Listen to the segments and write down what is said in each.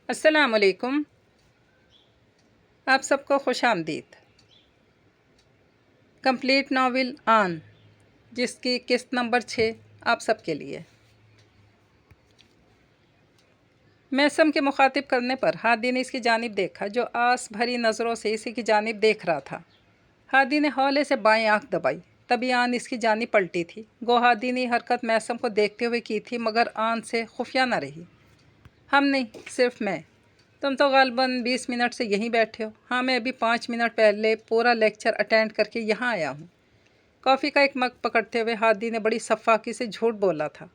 السلام علیکم۔ آپ سب کو خوش آمدید۔ کمپلیٹ ناول آن، جس کی قسط نمبر 6 آپ سب کے لیے۔ میسم کے مخاطب کرنے پر ہادی نے اس کی جانب دیکھا جو آس بھری نظروں سے اسی کی جانب دیکھ رہا تھا۔ ہادی نے ہولے سے بائیں آنکھ دبائی، تبھی آن اس کی جانب پلٹی تھی۔ گو ہادی نے حرکت میسم کو دیکھتے ہوئے کی تھی، مگر آن سے خفیہ نہ رہی۔ ہم نہیں، صرف میں۔ تم تو غالباً 20 منٹ سے یہیں بیٹھے ہو۔ ہاں، میں ابھی 5 منٹ پہلے پورا لیکچر اٹینڈ کر کے یہاں آیا ہوں۔ کافی کا ایک مگ پکڑتے ہوئے ہادی نے بڑی شفافی سے جھوٹ بولا تھا۔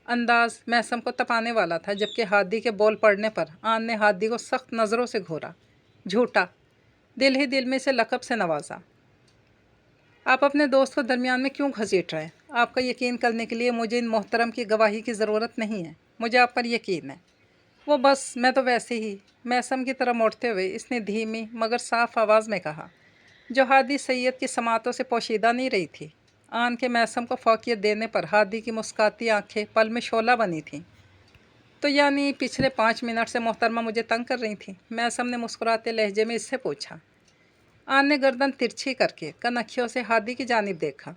انداز میسم کو تپانے والا تھا، جبکہ ہادی کے بول پڑنے پر آن نے ہادی کو سخت نظروں سے گھورا۔ جھوٹا، دل ہی دل میں سے لقب سے نوازا۔ آپ اپنے دوست کو درمیان میں کیوں گھسیٹ رہے ہیں؟ آپ کا یقین کرنے کے لیے مجھے ان محترم کی گواہی کی ضرورت نہیں ہے۔ مجھے آپ پر یقین ہے۔ وہ بس، میں تو ویسے ہی۔ میسم کی طرف موڑتے ہوئے اس نے دھیمی مگر صاف آواز میں کہا، جو ہادی سید کی سماعتوں سے پوشیدہ نہیں رہی تھی۔ آن کے میسم کو فوقیت دینے پر ہادی کی مسکاتی آنکھیں پل میں شعلہ بنی تھیں۔ تو یعنی پچھلے 5 منٹ سے محترمہ مجھے تنگ کر رہی تھیں؟ میسم نے مسکراتے لہجے میں اس سے پوچھا۔ آن نے گردن ترچھی کر کے کنکھیوں سے ہادی کی جانب دیکھا،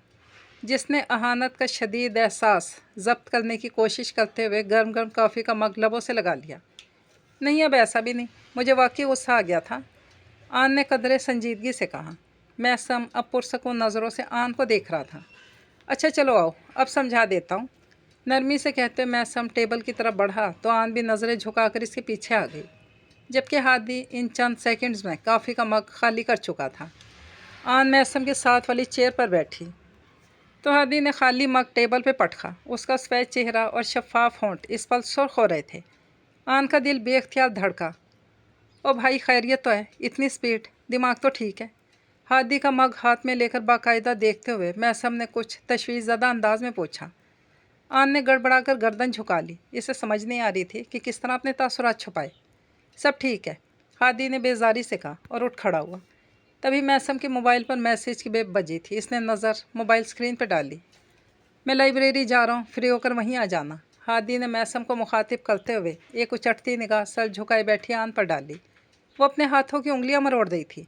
جس نے اہانت کا شدید احساس ضبط کرنے کی کوشش کرتے ہوئے گرم گرم کافی کا مگ لبوں سے لگا لیا۔ نہیں، اب ایسا بھی نہیں، مجھے واقعی غصہ آ گیا تھا، آن نے قدرے سنجیدگی سے کہا۔ میسم اب پرسکون نظروں سے آن کو دیکھ رہا تھا۔ اچھا چلو آؤ، اب سمجھا دیتا ہوں، نرمی سے کہتے میسم ٹیبل کی طرف بڑھا تو آن بھی نظریں جھکا کر اس کے پیچھے آ گئی، جبکہ ہادی ان چند سیکنڈز میں کافی کا مگ خالی کر چکا تھا۔ آن میسم کے ساتھ والی چیئر پر بیٹھی تو ہادی نے خالی مگ ٹیبل پہ پٹکا۔ اس کا سفید چہرہ اور شفاف ہونٹ اس پل سرخ ہو رہے تھے۔ آن کا دل بے اختیار دھڑکا۔ او بھائی، خیریت تو ہے؟ اتنی سپیڈ، دماغ تو ٹھیک ہے؟ ہادی کا مگ ہاتھ میں لے کر باقاعدہ دیکھتے ہوئے میسم نے کچھ تشویش زدہ انداز میں پوچھا۔ آن نے گڑبڑا کر گردن جھکا لی۔ اسے سمجھ نہیں آ رہی تھی کہ کس طرح اپنے تاثرات چھپائے۔ سب ٹھیک ہے، ہادی نے بیزاری سے کہا اور اٹھ کھڑا ہوا۔ تبھی میسم کے موبائل پر میسیج کی بیپ بجی تھی۔ اس نے نظر موبائل اسکرین پہ ڈالی۔ میں لائبریری جا رہا ہوں، فری ہو کر وہیں آ جانا۔ ہادی نے میسم کو مخاطب کرتے ہوئے ایک اچٹتی نگاہ سر جھکائے بیٹھی آن پر ڈالی۔ وہ اپنے ہاتھوں کی انگلیاں مروڑ رہی تھی۔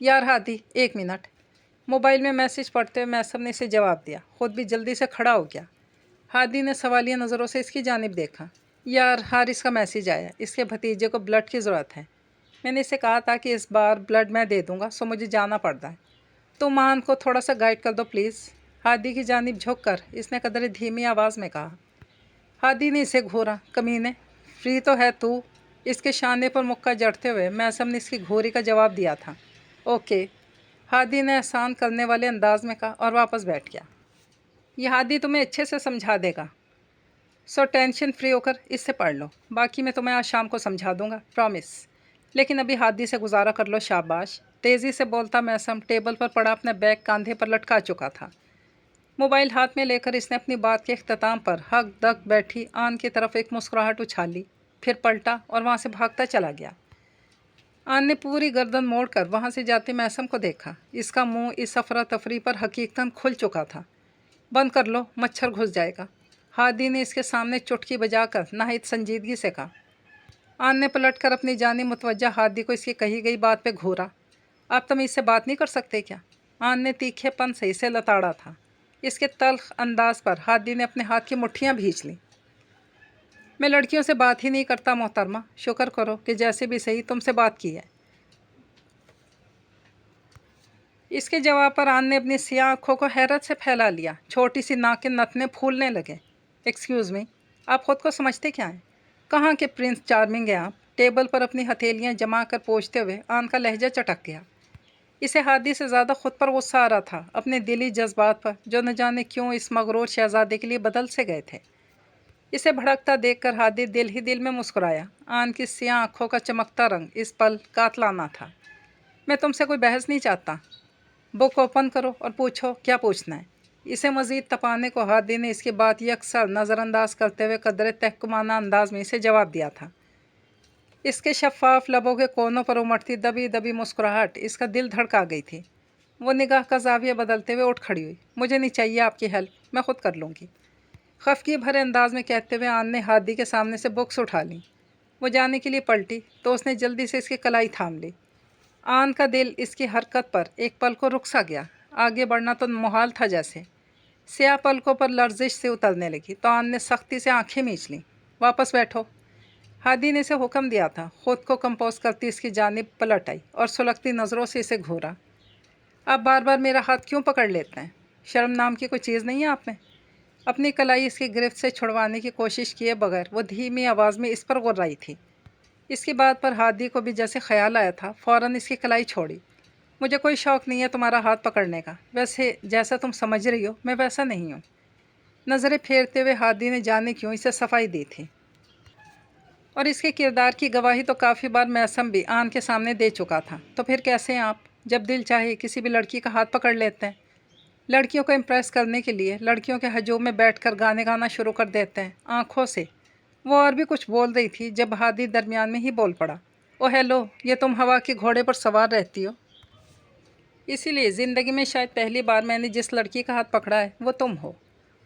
یار ہادی، 1 منٹ۔ موبائل میں میسیج پڑھتے ہوئے میسم نے اسے جواب دیا، خود بھی جلدی سے کھڑا ہو گیا۔ ہادی نے سوالیہ نظروں سے اس کی جانب دیکھا۔ یار، حارث کا میسیج آیا، اس کے بھتیجے کو بلڈ کی ضرورت ہے۔ میں نے اسے کہا تھا کہ اس بار بلڈ میں دے دوں گا، سو مجھے جانا پڑتا ہے۔ تم آن کو تھوڑا سا گائیڈ کر دو پلیز۔ ہادی کی جانب جھک کر اس نے قدرے دھیمی آواز میں کہا۔ ہادی نے اسے گھورا۔ کمینے، فری تو ہے تو؟ اس کے شانے پر مکہ جڑتے ہوئے میسم نے اس کی گھوری کا جواب دیا تھا۔ اوکے، ہادی نے احسان کرنے والے انداز میں کہا اور واپس بیٹھ گیا۔ یہ ہادی تمہیں اچھے سے سمجھا دے گا، سو ٹینشن فری ہو کر اس سے پڑھ لو، باقی میں تمہیں آج شام کو سمجھا دوں گا، پرومس۔ لیکن ابھی ہادی سے گزارا کر لو، شاباش۔ تیزی سے بولتا میسم ٹیبل پر پڑا اپنا بیگ کاندھے پر لٹکا چکا تھا۔ موبائل ہاتھ میں لے کر اس نے اپنی بات کے اختتام پر ہک دک بیٹھی آن کی طرف ایک مسکراہٹ اچھالی، پھر پلٹا اور وہاں سے بھاگتا چلا گیا۔ آن نے پوری گردن موڑ کر وہاں سے جاتے میسم کو دیکھا۔ اس کا منہ اس افراتفری پر حقیقتاً کھل چکا تھا۔ بند کر لو، مچھر گھس جائے گا، ہادی نے اس کے سامنے چٹکی بجا کر نہایت سنجیدگی سے کہا۔ آن نے پلٹ کر اپنی جانب متوجہ ہادی کو اس کی کہی گئی بات پہ گھورا۔ آپ تمیز سے بات نہیں کر سکتے کیا؟ آن نے تیکھے پن سے اسے لتاڑا تھا۔ اس کے تلخ انداز پر ہادی نے اپنے ہاتھ کی مٹھیاں بھینچ لیں۔ میں لڑکیوں سے بات ہی نہیں کرتا محترمہ، شکر کرو کہ جیسے بھی صحیح تم سے بات کی ہے۔ اس کے جواب پر آن نے اپنی سیاہ آنکھوں کو حیرت سے پھیلا لیا۔ چھوٹی سی ناک کے نتنے پھولنے لگے۔ ایکسکیوز می، آپ خود کو سمجھتے کیا ہیں؟ کہاں کے پرنس چارمنگ ہیں آپ؟ ٹیبل پر اپنی ہتھیلیاں جما کر پوچھتے ہوئے آن کا لہجہ چٹک گیا۔ اسے ہادی سے زیادہ خود پر غصہ آ رہا تھا، اپنے دلی جذبات پر جو نہ جانے کیوں اس مغرور شہزادے کے لیے بدل سے گئے تھے۔ اسے بھڑکتا دیکھ کر ہادی دل ہی دل میں مسکرایا۔ آن کی سیاہ آنکھوں کا چمکتا رنگ اس پل قاتلانہ تھا۔ میں تم سے کوئی بحث نہیں چاہتا، بک اوپن کرو اور پوچھو کیا پوچھنا ہے۔ اسے مزید تپانے کو ہادی نے اس کی بات یکسر نظر انداز کرتے ہوئے قدرے تحکمانہ انداز میں اسے جواب دیا تھا۔ اس کے شفاف لبوں کے کونوں پر امٹتی دبی دبی مسکراہٹ اس کا دل دھڑکا گئی تھی۔ وہ نگاہ کا زاویہ بدلتے ہوئے اٹھ کھڑی ہوئی۔ مجھے نہیں چاہیے آپ کی ہیلپ، میں خود کر لوں گی، خفگی بھرے انداز میں کہتے ہوئے آن نے ہادی کے سامنے سے بکس اٹھا لیں۔ وہ جانے کے لیے پلٹی تو اس نے جلدی سے اس کی کلائی تھام لی۔ آن کا دل اس کی حرکت پر ایک پل کو رک سا گیا۔ آگے بڑھنا تو محال تھا جیسے۔ سیاہ پلکوں پر لرزش سے اترنے لگی تو آن نے سختی سے آنکھیں میچ لیں۔ واپس بیٹھو، ہادی نے اسے حکم دیا تھا۔ خود کو کمپوز کرتی اس کی جانب پلٹ آئی اور سلگتی نظروں سے اسے گھورا۔ آپ بار بار میرا ہاتھ کیوں پکڑ لیتے ہیں؟ شرم نام کی کوئی چیز نہیں ہے آپ میں؟ اپنی کلائی اس کی گرفت سے چھڑوانے کی کوشش کیے بغیر وہ دھیمی آواز میں اس پر غرائی تھی۔ اس کی بات پر ہادی کو بھی جیسے خیال آیا تھا، فوراً اس کی کلائی چھوڑی۔ مجھے کوئی شوق نہیں ہے تمہارا ہاتھ پکڑنے کا، ویسے جیسا تم سمجھ رہی ہو میں ویسا نہیں ہوں۔ نظریں پھیرتے ہوئے ہادی نے جانے کیوں اسے صفائی دی تھی، اور اس کے کردار کی گواہی تو کافی بار میسم بھی آن کے سامنے دے چکا تھا۔ تو پھر کیسے ہیں آپ، جب دل چاہے کسی بھی لڑکی کا ہاتھ پکڑ لیتے ہیں؟ لڑکیوں کو امپریس کرنے کے لیے لڑکیوں کے ہجوم میں بیٹھ کر گانے گانا شروع کر دیتے ہیں آنکھوں سے۔ وہ اور بھی کچھ بول رہی تھی جب ہادی درمیان میں ہی بول پڑا۔ او ہیلو، یہ تم ہوا کے گھوڑے پر سوار رہتی ہو، اسی لیے زندگی میں شاید پہلی بار میں نے جس لڑکی کا ہاتھ پکڑا ہے وہ تم ہو۔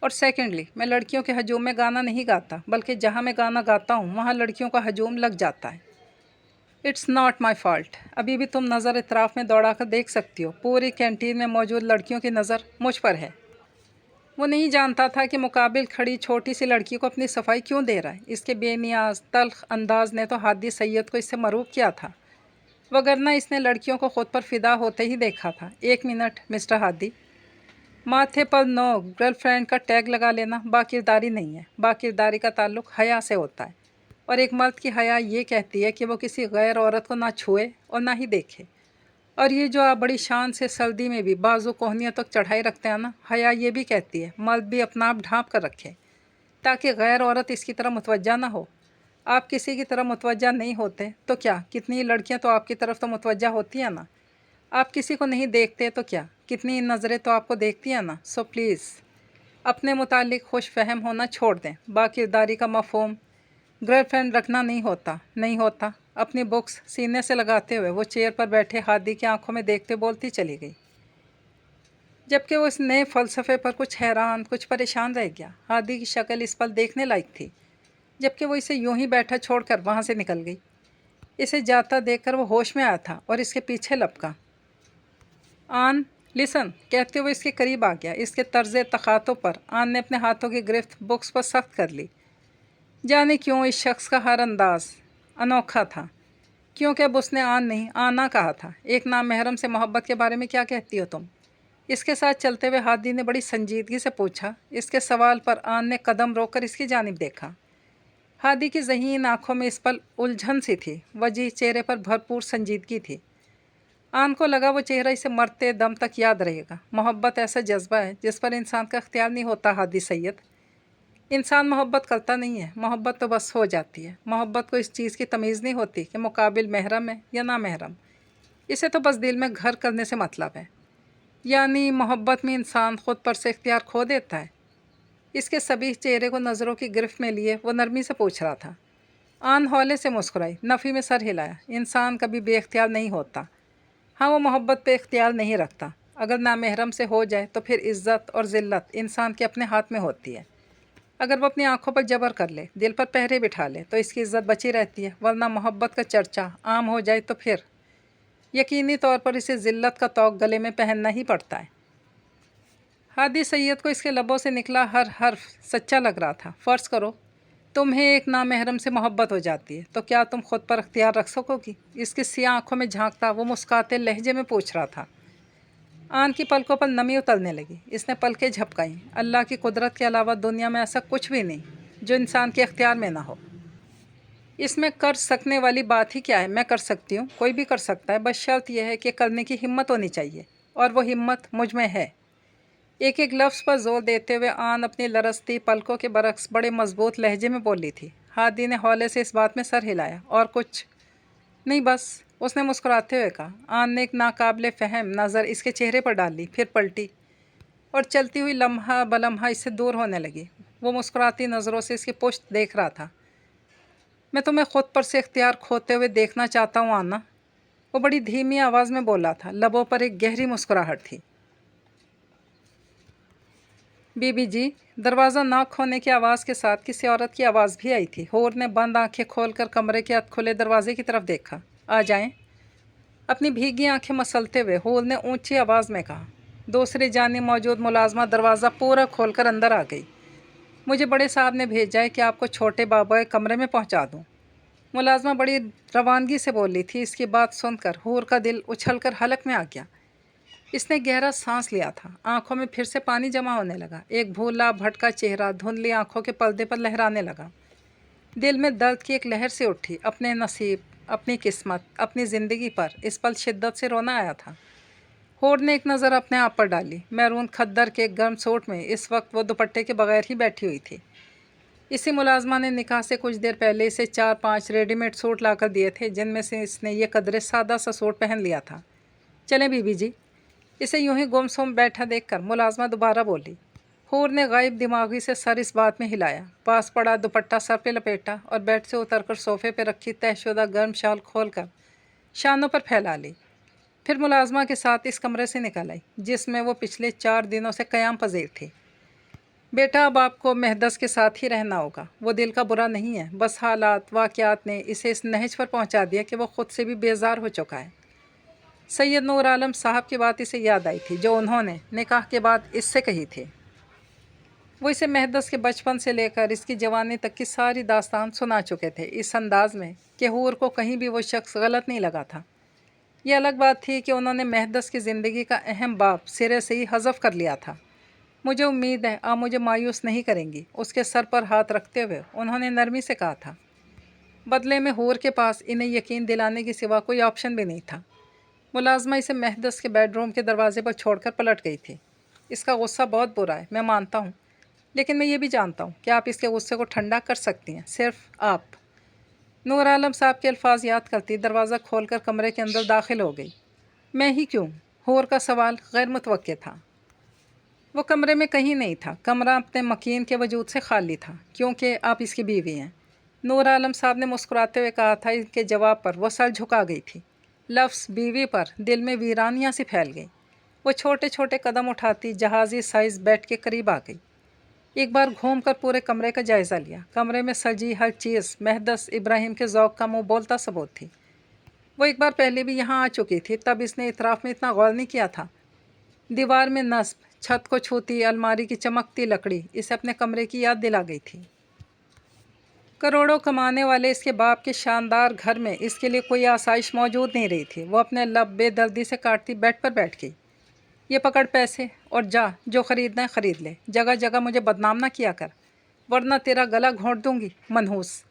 اور سیکنڈلی، میں لڑکیوں کے ہجوم میں گانا نہیں گاتا، بلکہ جہاں میں گانا گاتا ہوں وہاں لڑکیوں کا ہجوم لگ جاتا ہے۔ It's not my fault. ابھی بھی تم نظر اطراف میں دوڑا کر دیکھ سکتی ہو، پوری کینٹین میں موجود لڑکیوں کی نظر مجھ پر ہے۔ وہ نہیں جانتا تھا کہ مقابل کھڑی چھوٹی سی لڑکی کو اپنی صفائی کیوں دے رہا ہے۔ اس کے بے نیاز تلخ انداز نے تو ہادی سید کو اس سے مروب کیا تھا، وگرنہ اس نے لڑکیوں کو خود پر فدا ہوتے ہی دیکھا تھا۔ ایک منٹ مسٹر ہادی، ماتھے پر نو گرل فرینڈ کا ٹیگ لگا لینا باکرداری نہیں ہے۔ باکرداری کا تعلق حیا سے ہوتا ہے، اور ایک مرد کی حیا یہ کہتی ہے کہ وہ کسی غیر عورت کو نہ چھوئے اور نہ ہی دیکھے۔ اور یہ جو آپ بڑی شان سے سردی میں بھی بازو کوہنیوں تک چڑھائی رکھتے ہیں نا، حیا یہ بھی کہتی ہے مرد بھی اپنا آپ ڈھانپ کر رکھے تاکہ غیر عورت اس کی طرف متوجہ نہ ہو۔ آپ کسی کی طرف متوجہ نہیں ہوتے تو کیا کتنی لڑکیاں تو آپ کی طرف تو متوجہ ہوتی ہیں نا۔ آپ کسی کو نہیں دیکھتے تو کیا کتنی نظریں تو آپ کو دیکھتی ہیں نا۔ سو پلیز اپنے متعلق خوش فہم ہونا چھوڑ دیں۔ باکرداری کا مفہوم گرل فرینڈ رکھنا نہیں ہوتا۔ اپنی بکس سینے سے لگاتے ہوئے وہ چیئر پر بیٹھے ہادی کی آنکھوں میں دیکھتے بولتی چلی گئی، جبکہ وہ اس نئے فلسفے پر کچھ حیران کچھ پریشان رہ گیا۔ ہادی کی شکل اس پل دیکھنے لائق تھی، جبکہ وہ اسے یوں ہی بیٹھا چھوڑ کر وہاں سے نکل گئی۔ اسے جاتا دیکھ کر وہ ہوش میں آیا تھا اور اس کے پیچھے لپکا۔ آن لسن کہتے ہوئے اس کے قریب آ گیا۔ اس کے طرز تخاطب پر آن نے اپنے ہاتھوں کی گرفت بکس پر سخت کر لی۔ جانے کیوں اس شخص کا ہر انداز انوکھا تھا، کیونکہ اب اس نے آن نہیں آنا کہا تھا۔ ایک نامحرم سے محبت کے بارے میں کیا کہتی ہو تم؟ اس کے ساتھ چلتے ہوئے ہادی نے بڑی سنجیدگی سے پوچھا۔ اس کے سوال پر آن نے قدم روک کر اس کی جانب دیکھا۔ ہادی کی ذہین آنکھوں میں اس پل الجھن سی تھی، وجہ چہرے پر بھرپور سنجیدگی تھی۔ آن کو لگا وہ چہرہ اسے مرتے دم تک یاد رہے گا۔ محبت ایسا جذبہ ہے جس پر انسان کا اختیار نہیں ہوتا ہادی سید۔ انسان محبت کرتا نہیں ہے، محبت تو بس ہو جاتی ہے۔ محبت کو اس چیز کی تمیز نہیں ہوتی کہ مقابل محرم ہے یا نامحرم، اسے تو بس دل میں گھر کرنے سے مطلب ہے۔ یعنی محبت میں انسان خود پر سے اختیار کھو دیتا ہے۔ اس کے صبیح چہرے کو نظروں کی گرفت میں لیے وہ نرمی سے پوچھ رہا تھا۔ آن ہولے سے مسکرائی، نفی میں سر ہلایا۔ انسان کبھی بے اختیار نہیں ہوتا۔ ہاں، وہ محبت پہ اختیار نہیں رکھتا۔ اگر نامحرم سے ہو جائے تو پھر عزت اور ذلت انسان کے اپنے ہاتھ میں ہوتی ہے۔ اگر وہ اپنی آنکھوں پر جبر کر لے، دل پر پہرے بٹھا لے تو اس کی عزت بچی رہتی ہے، ورنہ محبت کا چرچا عام ہو جائے تو پھر یقینی طور پر اسے ذلت کا طوق گلے میں پہننا ہی پڑتا ہے۔ ہادی سید کو اس کے لبوں سے نکلا ہر حرف سچا لگ رہا تھا۔ فرض کرو تمہیں ایک نامحرم سے محبت ہو جاتی ہے تو کیا تم خود پر اختیار رکھ سکو گی؟ اس کی سیاہ آنکھوں میں جھانکتا وہ مسکاتے لہجے میں پوچھ رہا تھا۔ آن کی پلکوں پر نمی اترنے لگی۔ اس نے پلکیں جھپکائیں۔ اللہ کی قدرت کے علاوہ دنیا میں ایسا کچھ بھی نہیں جو انسان کے اختیار میں نہ ہو۔ اس میں کر سکنے والی بات ہی کیا ہے؟ میں کر سکتی ہوں، کوئی بھی کر سکتا ہے، بس شرط یہ ہے کہ کرنے کی ہمت ہونی چاہیے، اور وہ ہمت مجھ میں ہے۔ ایک ایک لفظ پر زور دیتے ہوئے آن اپنی لرزتی پلکوں کے برعکس بڑے مضبوط لہجے میں بولی تھی۔ ہادی نے ہولے سے اس بات میں سر ہلایا۔ اور کچھ نہیں بس، اس نے مسکراتے ہوئے کہا۔ آن نے ایک ناقابل فہم نظر اس کے چہرے پر ڈال لی، پھر پلٹی اور چلتی ہوئی لمحہ بلمحہ اس سے دور ہونے لگی۔ وہ مسکراتی نظروں سے اس کی پشت دیکھ رہا تھا۔ میں تمہیں خود پر سے اختیار کھوتے ہوئے دیکھنا چاہتا ہوں آنا، وہ بڑی دھیمی آواز میں بولا تھا۔ لبوں پر ایک گہری مسکراہٹ تھی۔ बीबी जी, दरवाज़ा ना खोलने की आवाज़ के साथ किसी औरत की आवाज़ भी आई थी। हूर ने बंद आंखें खोलकर कमरे के खुले दरवाजे की तरफ देखा। आ जाएं। अपनी भीगी आंखें मसलते हुए हूर ने ऊंची आवाज़ में कहा। दूसरी जानिब मौजूद मुलाजमा दरवाज़ा पूरा खोलकर अंदर आ गई। मुझे बड़े साहब ने भेजा है कि आपको छोटे बाबा के कमरे में पहुंचा दूं। मुलाजमा बड़ी रवानगी से बोली थी। इसकी बात सुनकर हूर का दिल उछलकर हलक में आ गया। इसने गहरा सांस लिया था। आंखों में फिर से पानी जमा होने लगा। एक भूला भटका चेहरा धुंधली आंखों के पर्दे पर लहराने लगा। दिल में दर्द की एक लहर से उठी। अपने नसीब, अपनी किस्मत, अपनी ज़िंदगी पर इस पल शिद्दत से रोना आया था। हूर ने एक नज़र अपने आप पर डाली। मैरून खद्दर के गर्म सूट में इस वक्त वो दुपट्टे के बगैर ही बैठी हुई थी। इसी मुलाजमा ने निकाह से कुछ देर पहले इसे 4-5 रेडीमेड सूट लाकर दिए थे, जिनमें से इसने ये कदरे सादा सा सूट पहन लिया था। चलें बीबी जी। इसे यूं ही गुमसुम बैठा देखकर मुलाजमा दोबारा बोली। हूर ने गायब दिमागी से सर इस बात में हिलाया। पास पड़ा दुपट्टा सर पे लपेटा और बेड से उतरकर सोफे पे रखी तहशुदा गर्म शाल खोलकर शानों पर फैला ली। फिर मुलाजमा के साथ इस कमरे से निकल आई, जिसमें वो पिछले 4 दिनों से क़याम पजीर थी। बेटा, अब आपको मेहदस के साथ ही रहना होगा। वो दिल का बुरा नहीं है, बस हालात वाक़यात ने इसे इस नहज पर पहुंचा दिया कि वो ख़ुद से भी बेजार हो चुका है। सैयद नूर आलम साहब की बात इसे याद आई थी, जो उन्होंने निकाह के बाद इससे कही थी। वो इसे मेहदस के बचपन से लेकर इसकी जवानी तक की सारी दास्तान सुना चुके थे, इस अंदाज में कि हूर को कहीं भी वो शख्स गलत नहीं लगा था। यह अलग बात थी कि उन्होंने मेहदस की ज़िंदगी का अहम बाब सिरे से ही हज़फ कर लिया था। मुझे उम्मीद है आप मुझे मायूस नहीं करेंगी, उसके सर पर हाथ रखते हुए उन्होंने नरमी से कहा था। बदले में हूर के पास इन्हें यकीन दिलाने के सिवा कोई ऑप्शन भी नहीं था। मुलाजमा इसे मेहदस के बेडरूम के दरवाजे पर छोड़कर पलट गई थी। इसका गुस्सा बहुत बुरा है, मैं मानता हूँ, लेकिन मैं ये भी जानता हूँ कि आप इसके गुस्से को ठंडा कर सकती हैं, सिर्फ आप। नूर आलम साहब के अल्फाज याद करती दरवाज़ा खोलकर कमरे के अंदर दाखिल हो गई। मैं ही क्यों? हूर का सवाल गैर मुतवक्के था। वो कमरे में कहीं नहीं था। कमरा अपने मकीन के वजूद से खाली था, क्योंकि आप इसकी बीवी हैं। नूर आलम साहब ने मुस्कुराते हुए कहा था। इनके जवाब पर वह सर झुका गई थी। लफ्ज़ बीवी पर दिल में वीरानियाँ सी फैल गई। वो छोटे छोटे कदम उठाती जहाज़ी साइज़ बेड के करीब आ गई। एक बार घूमकर पूरे कमरे का जायज़ा लिया। कमरे में सजी हर चीज़ मेहदस इब्राहिम के ज़ौक़ का मुँह बोलता सबूत थी। वो एक बार पहले भी यहाँ आ चुकी थी, तब इसने इतराफ़ में इतना गौर नहीं किया था। दीवार में नस्ब, छत को छूती अलमारी की चमकती लकड़ी इसे अपने कमरे की याद दिला गई थी। करोड़ों कमाने वाले इसके बाप के शानदार घर में इसके लिए कोई आसाइश मौजूद नहीं रही थी। वो अपने लब बेदर्दी से काटती बेड पर बैठ गई। ये पकड़ पैसे और जा, जो ख़रीदना है ख़रीद ले। जगह जगह मुझे बदनाम ना किया कर, वरना तेरा गला घोंट दूंगी। मनहूस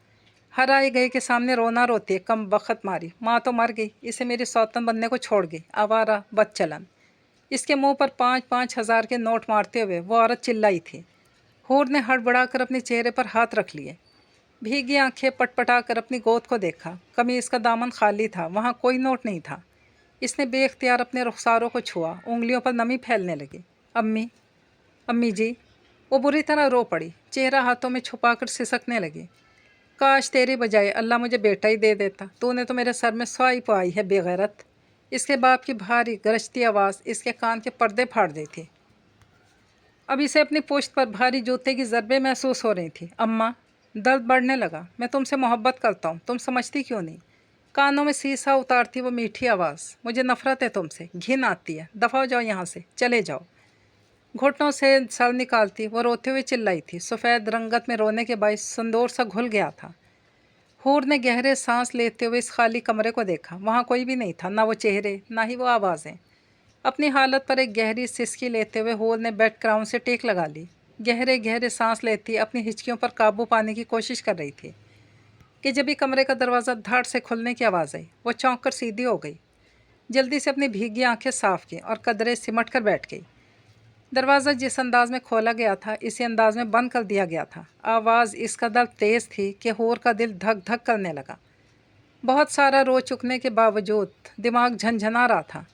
हर आए गए के सामने रोना रोती है। कम वक्त मारी माँ तो मर गई, इसे मेरी सौतन बनने को छोड़ गई। आवारा बदचलन। इसके मुंह पर 5-5 हज़ार के नोट मारते हुए वो औरत चिल्लाई थी। हूर ने हड़बड़ा कर अपने चेहरे पर हाथ रख लिए। भीगी आंखें पटपटा कर अपनी गोद को देखा। कमीज़ का दामन खाली था, वहाँ कोई नोट नहीं था। इसने बेख्तियार अपने रुखसारों को छुआ। उंगलियों पर नमी फैलने लगी। अम्मी, अम्मी जी। वो बुरी तरह रो पड़ी, चेहरा हाथों में छुपाकर सिसकने लगी। काश तेरी बजाय अल्लाह मुझे बेटा ही दे देता। तूने तो मेरे सर में स्वाई पाई है, बेगैरत। इसके बाप की भारी गरजती आवाज़ इसके कान के पर्दे फाड़ दी थी। अब इसे अपनी पुश्त पर भारी जूते की ज़रबें महसूस हो रही थी। अम्मा, दर्द बढ़ने लगा। मैं तुमसे मोहब्बत करता हूँ, तुम समझती क्यों नहीं? कानों में सीसा उतारती वो मीठी आवाज़। मुझे नफ़रत है तुमसे, घिन आती है। दफ़ा हो जाओ यहाँ से, चले जाओ। घुटनों से सर निकालती वो रोते हुए चिल्लाई थी। सफ़ेद रंगत में रोने के बायस संदूर सा घुल गया था। हूर ने गहरे सांस लेते हुए इस खाली कमरे को देखा। वहाँ कोई भी नहीं था, ना वो चेहरे, ना ही वो आवाज़ें। अपनी हालत पर एक गहरी सिसकी लेते हुए हूर ने बेड क्राउन से टेक लगा ली। गहरे गहरे सांस लेती अपनी हिचकियों पर काबू पाने की कोशिश कर रही थी कि जब ही कमरे का दरवाज़ा धाड़ से खुलने की आवाज़ आई। वो चौंक कर सीधी हो गई। जल्दी से अपनी भीगी आंखें साफ की और कदरे सिमट कर बैठ गई। दरवाज़ा जिस अंदाज में खोला गया था, इसी अंदाज में बंद कर दिया गया था। आवाज़ इस कदर तेज़ थी कि हूर का दिल धक धक करने लगा। बहुत सारा रो चुकने के बावजूद दिमाग झंझना रहा था।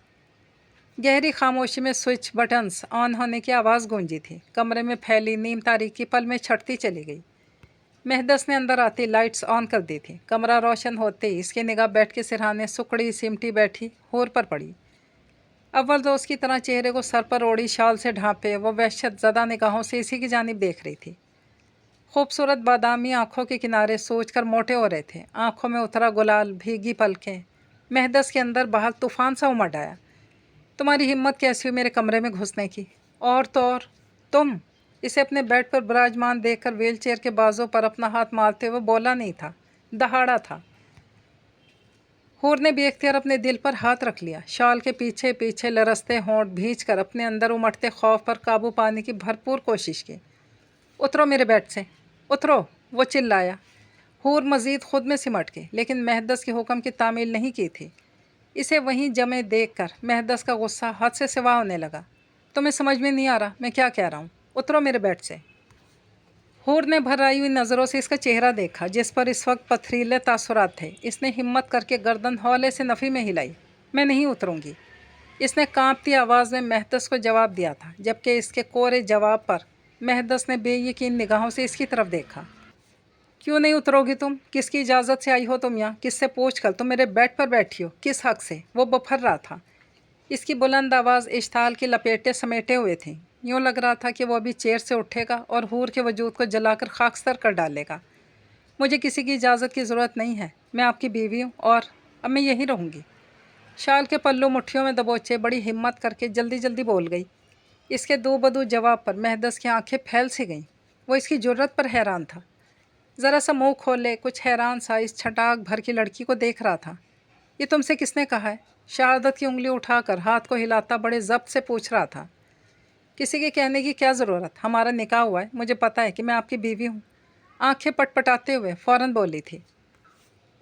गहरी खामोशी में स्विच बटन्स ऑन होने की आवाज़ गूंजी थी। कमरे में फैली नीम तारीकी पल में छटती चली गई। मेहदस ने अंदर आती लाइट्स ऑन कर दी थी। कमरा रोशन होते ही इसकी निगाह बेड के सिरहाने सुकड़ी सिमटी बैठी हूर पर पड़ी। अव्वल तो उसकी तरह चेहरे को सर पर ओढ़ी शाल से ढांपे वो वहशत ज़दा निगाहों से इसी की जानिब देख रही थी। खूबसूरत बादामी आंखों के किनारे सोचकर मोटे हो रहे थे, आंखों में उतरा गुलाल, भीगी पलकें। महदस के अंदर बाहर तूफान सा उमड़ आया। तुम्हारी हिम्मत कैसी हुई मेरे कमरे में घुसने की? और तो और तुम। इसे अपने बेड पर विराजमान देखकर व्हीलचेयर के बाजों पर अपना हाथ मारते हुए बोला नहीं था, दहाड़ा था। हूर ने बेख्तियार अपने दिल पर हाथ रख लिया। शाल के पीछे पीछे लरसते होंठ भींच कर अपने अंदर उमड़ते खौफ पर काबू पाने की भरपूर कोशिश की। उतरो मेरे बेड से, उतरो, वो चिल्लाया। हूर मज़ीद खुद में सिमट गई, लेकिन महदस के हुक्म की तामील नहीं की थी। इसे वहीं जमे देखकर महदस का गुस्सा हद से सिवा होने लगा। तुम्हें समझ में नहीं आ रहा मैं क्या कह रहा हूँ? उतरो मेरे बेड से। हूर ने भर आई हुई नज़रों से इसका चेहरा देखा, जिस पर इस वक्त पथरीले तासुरात थे। इसने हिम्मत करके गर्दन हौले से नफ़ी में हिलाई। मैं नहीं उतरूँगी, इसने कांपती आवाज़ में महदस को जवाब दिया था, जबकि इसके कोरे जवाब पर महदस ने बेयकीन निगाहों से इसकी तरफ देखा। क्यों नहीं उतरोगी तुम? किसकी इजाज़त से आई हो तुम यहाँ? किससे पूछ कर तुम मेरे बेड पर बैठी हो? किस हक़ से? वो बफर रहा था। इसकी बुलंद आवाज़ इश्ताल की लपेटे समेटे हुए थी। यूँ लग रहा था कि वो अभी चेयर से उठेगा और हूर के वजूद को जलाकर खाकस्तर कर डालेगा। मुझे किसी की इजाज़त की ज़रूरत नहीं है, मैं आपकी बीवी हूँ और अब मैं यहीं रहूँगी। शाल के पल्लू मुट्ठियों में दबोचे बड़ी हिम्मत करके जल्दी जल्दी बोल गई। इसके दो बदू जवाब पर महदस की आंखें फैल सी गईं। वो इसकी जुर्रत पर हैरान था। ज़रा सा मुँह खोले कुछ हैरान सा इस छटाक भर की लड़की को देख रहा था। ये तुमसे किसने कहा है? शहादत की उंगली उठाकर हाथ को हिलाता बड़े ज़ब्त से पूछ रहा था। किसी के कहने की क्या ज़रूरत, हमारा निकाह हुआ है, मुझे पता है कि मैं आपकी बीवी हूँ। आंखें पटपटाते हुए फ़ौरन बोली थी।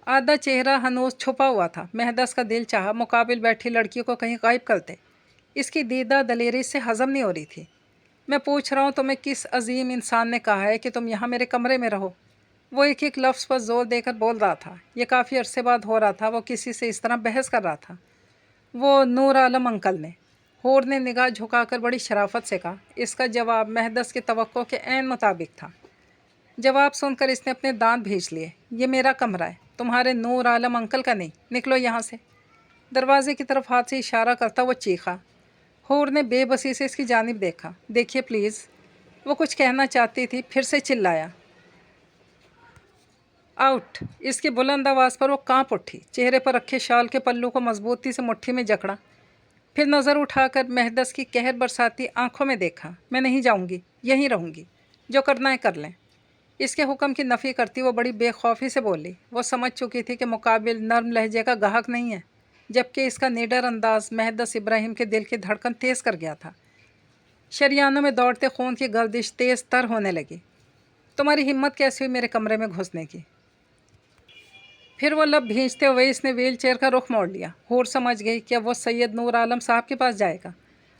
आधा चेहरा हनूस छुपा हुआ था। महदस का दिल चाहा मुकाबिल बैठी लड़की को कहीं गायब कर दे। इसकी दीदा दलेरी से हज़म नहीं हो रही थी। मैं पूछ रहा हूँ तुम्हें किस अजीम इंसान ने कहा है कि तुम यहाँ मेरे कमरे में रहो? वो एक एक लफ्ज़ पर ज़ोर देकर बोल रहा था। ये काफ़ी अरसे बाद हो रहा था वो किसी से इस तरह बहस कर रहा था। वो नूर आलम अंकल ने। हूर ने निगाह झुकाकर बड़ी शराफत से कहा। इसका जवाब महदस की तवक्को के ऐन मुताबिक था। जवाब सुनकर इसने अपने दांत भींच लिए। ये मेरा कमरा है, तुम्हारे नूर आलम अंकल का नहीं। निकलो यहाँ से। दरवाजे की तरफ हाथ से इशारा करता वो चीखा। हूर ने बेबसी से इसकी जानिब देखा। देखिए प्लीज़। वो कुछ कहना चाहती थी, फिर से चिल्लाया, आउट। इसकी बुलंद आवाज़ पर वो कांप उठी। चेहरे पर रखे शाल के पल्लू को मजबूती से मुट्ठी में जकड़ा। फिर नज़र उठाकर महदस की कहर बरसाती आंखों में देखा। मैं नहीं जाऊंगी, यहीं रहूंगी, जो करना है कर लें। इसके हुक्म की नफ़ी करती वो बड़ी बेखौफी से बोली। वो समझ चुकी थी कि मुकाबिल नर्म लहजे का गाहक नहीं है, जबकि इसका निडर अंदाज महदस इब्राहिम के दिल की धड़कन तेज़ कर गया था। शरियानों में दौड़ते खून की गर्दिश तेज़ तर होने लगी। तुम्हारी हिम्मत कैसी हुई मेरे कमरे में घुसने की? फिर वो लब भींचते हुए इसने व्हील चेयर का रुख मोड़ लिया। हूर समझ गई कि अब वो सैयद नूर आलम साहब के पास जाएगा।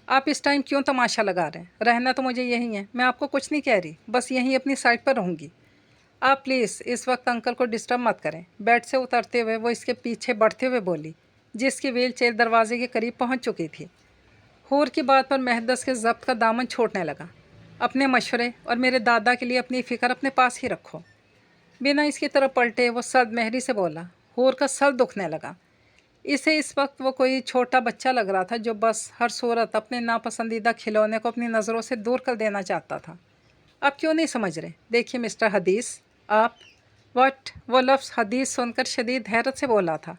आप इस टाइम क्यों तमाशा लगा रहे हैं? रहना तो मुझे यहीं है, मैं आपको कुछ नहीं कह रही, बस यहीं अपनी साइड पर रहूँगी। आप प्लीज़ इस वक्त अंकल को डिस्टर्ब मत करें। बेड से उतरते हुए वो इसके पीछे बढ़ते हुए बोली, जिसकी व्हील चेयर दरवाजे के करीब पहुँच चुकी थी। हूर की बात पर महदस के ज़ब्त का दामन छोड़ने लगा। अपने मशवरे और मेरे दादा के लिए अपनी फ़िक्र अपने पास ही रखो। बिना इसकी तरफ पलटे वो सद महरी से बोला। हूर का सर दुखने लगा। इसे इस वक्त वो कोई छोटा बच्चा लग रहा था जो बस हर सूरत अपने नापसंदीदा खिलौने को अपनी नज़रों से दूर कर देना चाहता था। आप क्यों नहीं समझ रहे? देखिए मिस्टर हदीस, आप वट वो लफ्ज़ हदीस सुनकर शदीद हैरत से बोला था,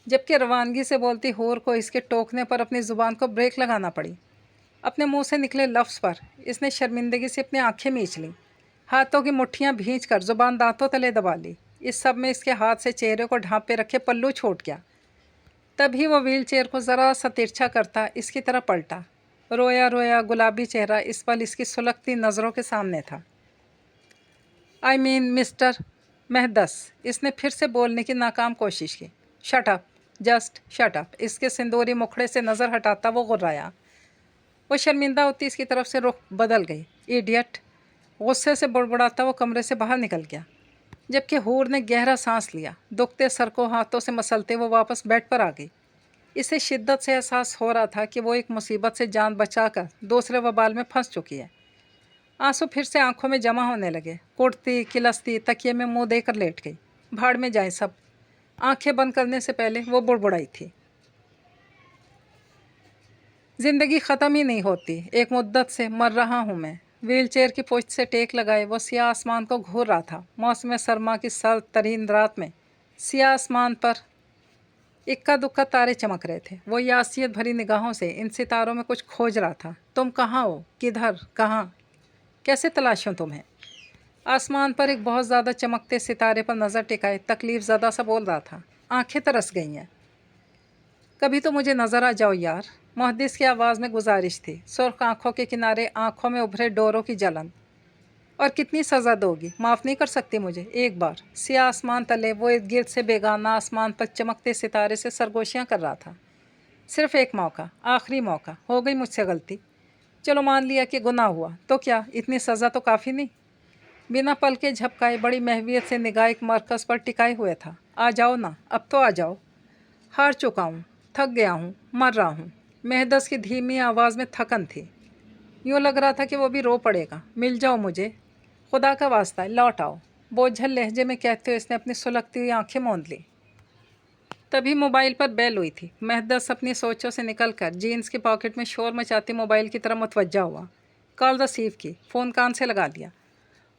जबकि रवानगी से बोलती हूर को इसके टोकने पर अपनी ज़ुबान को ब्रेक लगाना पड़ी। अपने मुंह से निकले लफ्ज़ पर इसने शर्मिंदगी से अपनी आंखें मींच लीं। हाथों की मुट्ठियां भींचकर ज़ुबान दांतों तले दबा ली। इस सब में इसके हाथ से चेहरे को ढांपे रखे पल्लू छूट गया। तभी वो व्हील चेयर को ज़रा सा तिरछा करता इसकी तरफ पलटा। रोया रोया गुलाबी चेहरा इस पल इसकी सुलगती नज़रों के सामने था। आई मीन मिस्टर महदस। इसने फिर से बोलने की नाकाम कोशिश की। Shut up, just shut up. इसके सिंदूरी मुखड़े से नज़र हटाता वो गुर्राया। वो शर्मिंदा होती इसकी तरफ से रुख बदल गई। इडियट। गुस्से से बुड़बुड़ाता वो कमरे से बाहर निकल गया, जबकि हूर ने गहरा सांस लिया। दुखते सर को हाथों से मसलते वो वापस बेड पर आ गई। इसे शिद्दत से एहसास हो रहा था कि वो एक मुसीबत से जान बचाकर दूसरे वबाल में फंस चुकी है। आंसू फिर से आंखों में जमा होने लगे। कुड़ती किलसती तकिए में मुंह देकर लेट गई। भाड़ में जाए सब। आंखें बंद करने से पहले वो बुड़बुड़ाई थी, ज़िंदगी ख़त्म ही नहीं होती, एक मुद्दत से मर रहा हूँ मैं। व्हील चेयर की पुश्त से टेक लगाए वो सियाह आसमान को घूर रहा था। मौसम सरमा की सर्द तरीन रात में सियाह आसमान पर इक्का दुक्का तारे चमक रहे थे। वो यासियत भरी निगाहों से इन सितारों में कुछ खोज रहा था। तुम कहाँ हो, किधर, कहाँ, कैसे तलाशूं तुम्हें? आसमान पर एक बहुत ज़्यादा चमकते सितारे पर नज़र टिकाए तकलीफ़ ज़्यादा सा बोल रहा था। आंखें तरस गई हैं। कभी तो मुझे नज़र आ जाओ यार, मुहद्दिस की आवाज़ में गुजारिश थी। सुर्ख आंखों के किनारे आंखों में उभरे डोरों की जलन। और कितनी सज़ा दोगी, माफ़ नहीं कर सकती मुझे? एक बार सियाह आसमान तले वो इर्द गिर्द से बेगाना आसमान पर चमकते सितारे से सरगोशियाँ कर रहा था। सिर्फ एक मौका, आखिरी मौका। हो गई मुझसे गलती, चलो मान लिया कि गुनाह हुआ, तो क्या इतनी सज़ा तो काफ़ी नहीं? बिना पल के झपकाए बड़ी महवियत से निगाह एक मरकज़ पर टिकाए हुए था। आ जाओ ना, अब तो आ जाओ। हार चुका हूँ, थक गया हूँ, मर रहा हूँ। मेहदस की धीमी आवाज़ में थकन थी। यूँ लग रहा था कि वो भी रो पड़ेगा। मिल जाओ मुझे, खुदा का वास्ता है, लौट आओ। बोझल लहजे में कहते हुए इसने अपनी सुलगती हुई आंखें मूंद ली। तभी मोबाइल पर बेल हुई थी। मेहदस अपनी सोचों से निकलकर जीन्स की पॉकेट में शोर मचाती मोबाइल की तरफ मुतवज्जा हुआ। कॉल रिसीव की, फ़ोन कान से लगा दिया।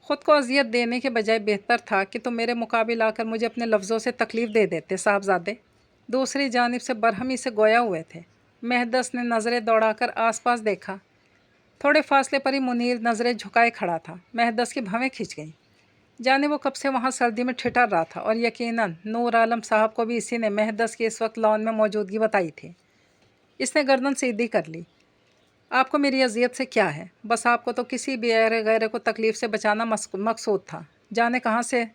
ख़ुद को अजियत देने के बजाय बेहतर था कि तुम मेरे मुकाबिल आकर मुझे अपने लफ्ज़ों से तकलीफ़ दे देते साहबजादे। दूसरी जानिब से बरहमी से गोया हुए थे। मेहदस ने नज़रें दौड़ाकर आसपास देखा। थोड़े फासले पर ही मुनीर नज़रें झुकाए खड़ा था। मेहदस की भवें खिंच गईं। जाने वो कब से वहाँ सर्दी में ठिठर रहा था, और यकीनन नूर आलम साहब को भी इसी ने मेहदस की इस वक्त लॉन में मौजूदगी बताई थी। इसने गर्दन सीधी कर ली। आपको मेरी अजियत से क्या है? बस आपको तो किसी भी गैर को तकलीफ़ से बचाना मकसूद था। जाने कहाँ से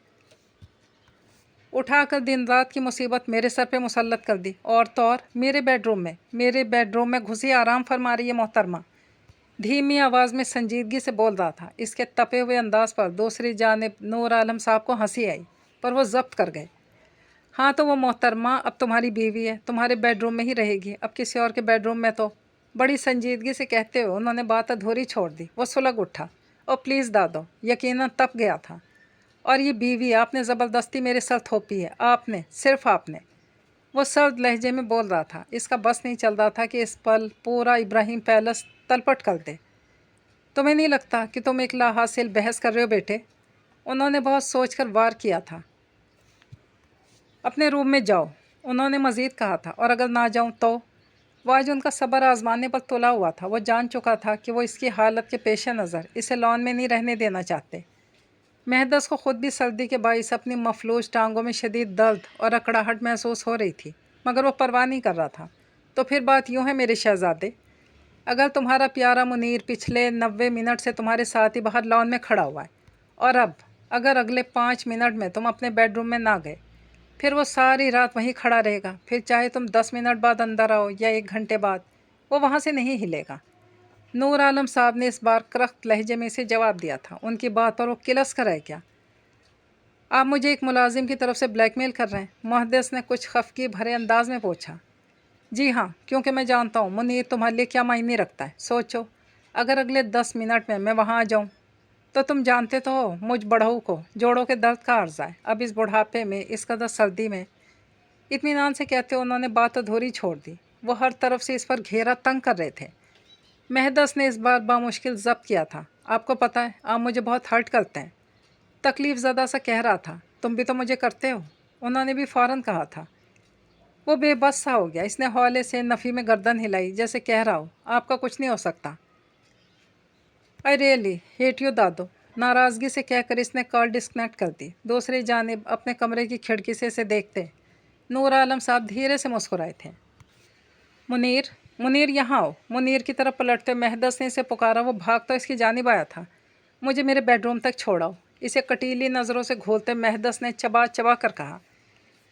उठाकर दिन रात की मुसीबत मेरे सर पे मुसल्लत कर दी, और तो और मेरे बेडरूम में घुसी आराम फरमा रही है मोहतरमा। धीमी आवाज़ में संजीदगी से बोल रहा था। इसके तपे हुए अंदाज पर दूसरी जानिब नूर आलम साहब को हंसी आई, पर वो ज़ब्त कर गए। हाँ तो वो मोहतरमा अब तुम्हारी बीवी है, तुम्हारे बेडरूम में ही रहेगी, अब किसी और के बेडरूम में तो? बड़ी संजीदगी से कहते हुए उन्होंने बात अधूरी छोड़ दी। वो सुलग उठा। और प्लीज़ दादो, यकीनन तप गया था। और ये बीवी आपने ज़बरदस्ती मेरे सर थोपी है, आपने, सिर्फ आपने। वो सर्द लहजे में बोल रहा था। इसका बस नहीं चल रहा था कि इस पल पूरा इब्राहिम पैलेस तलपट कर दे। तुम्हें नहीं लगता कि तुम एक लाहासिल बहस कर रहे हो बेटे? उन्होंने बहुत सोचकर वार किया था। अपने रूम में जाओ, उन्होंने मज़ीद कहा था। और अगर ना जाऊं तो? वो आज उनका सब्र आजमाने पर तुला हुआ था। वो जान चुका था कि वो इसकी हालत के पेश नज़र इसे लॉन में नहीं रहने देना चाहते। मेहदस को ख़ुद भी सर्दी के बाइस अपनी मफलूज टांगों में शदीद दर्द और अकड़ाहट महसूस हो रही थी, मगर वो परवाह नहीं कर रहा था। तो फिर बात यूँ है मेरे शहज़ादे, अगर तुम्हारा प्यारा मुनीर पिछले 90 मिनट से तुम्हारे साथ ही बाहर लॉन में खड़ा हुआ है, और अब अगर अगले 5 मिनट में तुम अपने बेडरूम में ना गए, फिर वो सारी रात वहीं खड़ा रहेगा। फिर चाहे तुम 10 मिनट बाद अंदर आओ या 1 घंटे बाद, वो वहाँ से नहीं हिलेगा। नूर आलम साहब ने इस बार करख्त लहजे में से जवाब दिया था। उनकी बात पर वो किलस कर है क्या? आप मुझे एक मुलाजिम की तरफ से ब्लैकमेल कर रहे हैं? मुहद्दिस ने कुछ खफगी भरे अंदाज में पूछा। जी हाँ, क्योंकि मैं जानता हूँ मुनीर तुम्हारे लिए क्या मायने रखता है। सोचो, अगर अगले 10 मिनट में मैं वहाँ आ जाऊँ तो तुम जानते तो हो मुझ बढ़ऊ को जोड़ों के दर्द का अर्जा है। अब इस बुढ़ापे में, इस कदर सर्दी में। इत्मीनान से कहते उन्होंने बात अधूरी छोड़ दी। वो हर तरफ से इस पर घेरा तंग कर रहे थे। मेहदस ने इस बार बामुश्किल ज़ब्त किया था। आपको पता है, आप मुझे बहुत हर्ट करते हैं। तकलीफ़ ज़दा सा कह रहा था। तुम भी तो मुझे करते हो, उन्होंने भी फ़ौरन कहा था। वो बेबस सा हो गया। इसने हौले से नफ़ी में गर्दन हिलाई, जैसे कह रहा हो आपका कुछ नहीं हो सकता। आई रियली हेट यू दादो, नाराज़गी से कहकर इसने कॉल डिस्कनेक्ट कर दी। दूसरी जानिब अपने कमरे की खिड़की से इसे देखते नूर आलम साहब धीरे से मुस्कुराए थे। मुनीर, मुनीर यहाँ आओ। मुनीर की तरफ पलटते मेहदस ने इसे पुकारा। वो भाग तो इसकी जानिब आया था। मुझे मेरे बेडरूम तक छोड़ाओ, इसे कटीली नज़रों से घूरते मेहदस ने चबा चबा कर कहा।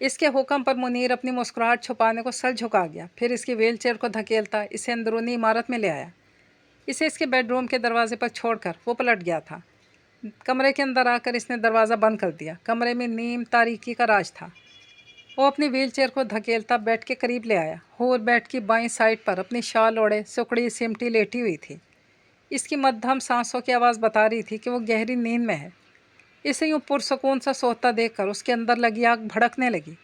इसके हुक्म पर मुनीर अपनी मुस्कुराहट छुपाने को सर झुका गया। फिर इसकी व्हील चेयर को धकेलता इसे अंदरूनी इमारत में ले आया। इसे इसके बेडरूम के दरवाजे पर छोड़कर वो पलट गया था। कमरे के अंदर आकर इसने दरवाज़ा बंद कर दिया। कमरे में नीम तारीकी का राज था। वो अपनी व्हील चेयर को धकेलता बेड के करीब ले आया। हूर बेड की बाईं साइड पर अपनी शाल ओढ़े सुकड़ी सिमटी लेटी हुई थी। इसकी मध्यम सांसों की आवाज़ बता रही थी कि वो गहरी नींद में है। इसे यूँ पुरसकून सा सोता देखकर उसके अंदर लगी आग भड़कने लगी।